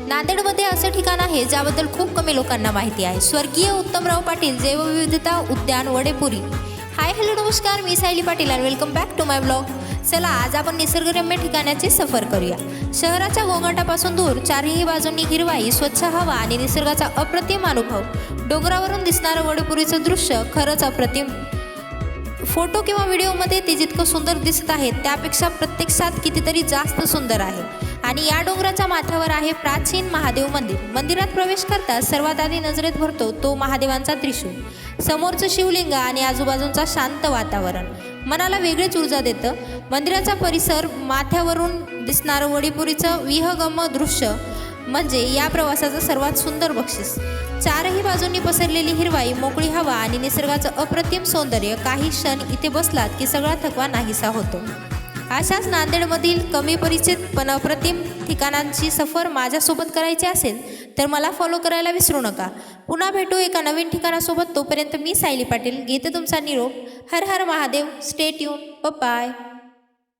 नांदेडमध्ये असं ठिकाण आहे ज्याबद्दल खूप कमी लोकांना माहिती आहे. स्वर्गीय उत्तमराव पाटील जैवविविधता उद्यान वडेपुरी. हाय हॅलो नमस्कार, मी सायली पाटील आणि welcome back to my blog. चला आज आपण निसर्गरम्य ठिकाणाची सफर करूया. शहराच्या गोंगाटापासून दूर चारही बाजूंनी हिरवाई, स्वच्छ हवा आणि निसर्गाचा अप्रतिम अनुभव. डोंगरावरून दिसणारं वडेपुरीचं दृश्य खरंच अप्रतिम. फोटो किंवा व्हिडिओमध्ये ते जितकं सुंदर दिसत आहे त्यापेक्षा प्रत्यक्षात कितीतरी जास्त सुंदर आहे. आणि या डोंगराच्या माथ्यावर आहे प्राचीन महादेव मंदिर. मंदिरात प्रवेश करताच सर्वात आधी नजरेत भरतो तो महादेवांचा त्रिशूळ, समोरचं शिवलिंग आणि आजूबाजूंचा शांत वातावरण मनाला वेगळीच ऊर्जा देतं. मंदिराचा परिसर, माथ्यावरून दिसणारं वडेपुरीचं विहंगम दृश्य म्हणजे या प्रवासाचं सर्वात सुंदर बक्षीस. चारही बाजूंनी पसरलेली हिरवाई, मोकळी हवा आणि निसर्गाचं अप्रतिम सौंदर्य. काही क्षण इथे बसलात की सगळा थकवा नाहीसा होतो. अशाच नांदेडमधील कमी परिचित पण अप्रतिम ठिकाणांची सफर माझ्यासोबत करायची असेल तर मला फॉलो करायला विसरू नका. पुन्हा भेटू एका नवीन ठिकाणासोबत. तोपर्यंत मी सायली पाटील घेते तुमचा निरोप. Har Har Mahadev. Stay tune. Bye.